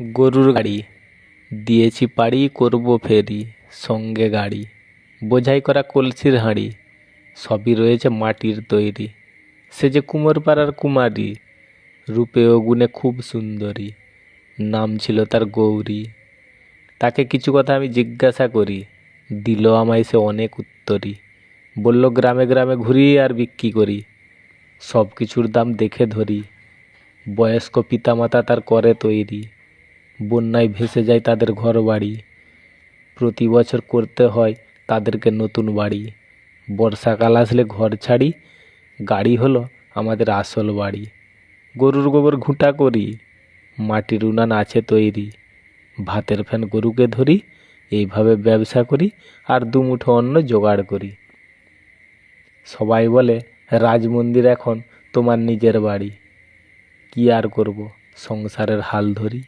গরুর গাড়ি দিয়েছি পাড়ি, করবো ফেরি, সঙ্গে গাড়ি, বোঝাই করা কলসির হাঁড়ি, সবই রয়েছে মাটির তৈরি। সে যে কুমোরপাড়ার কুমারী, রূপে ও গুণে খুব সুন্দরী, নাম ছিল তার গৌরী। তাকে কিছু কথা আমি জিজ্ঞাসা করি, দিল আমায় সে অনেক উত্তরই। বলল গ্রামে গ্রামে ঘুরি আর বিক্রি করি, সব কিছুর দাম দেখে ধরি। বয়স্ক পিতামাতা তার করে তৈরি, বন্যায় ভেসে যায় তাদের ঘর বাড়ি। প্রতি বছর করতে হয় তাদেরকে নতুন বাড়ি। বর্ষাকাল আসলে ঘর ছাড়ি, গাড়ি হলো আমাদের আসল বাড়ি। গরুর গোবর ঘুঁটা করি, মাটির উনান আছে তৈরি। ভাতের ফ্যান গরুকে ধরি, এইভাবে ব্যবসা করি আর দুমুঠো অন্ন জোগাড় করি। সবাই বলে রাজমন্দির এখন তোমার নিজের বাড়ি, কি আর করব সংসারের হাল ধরি।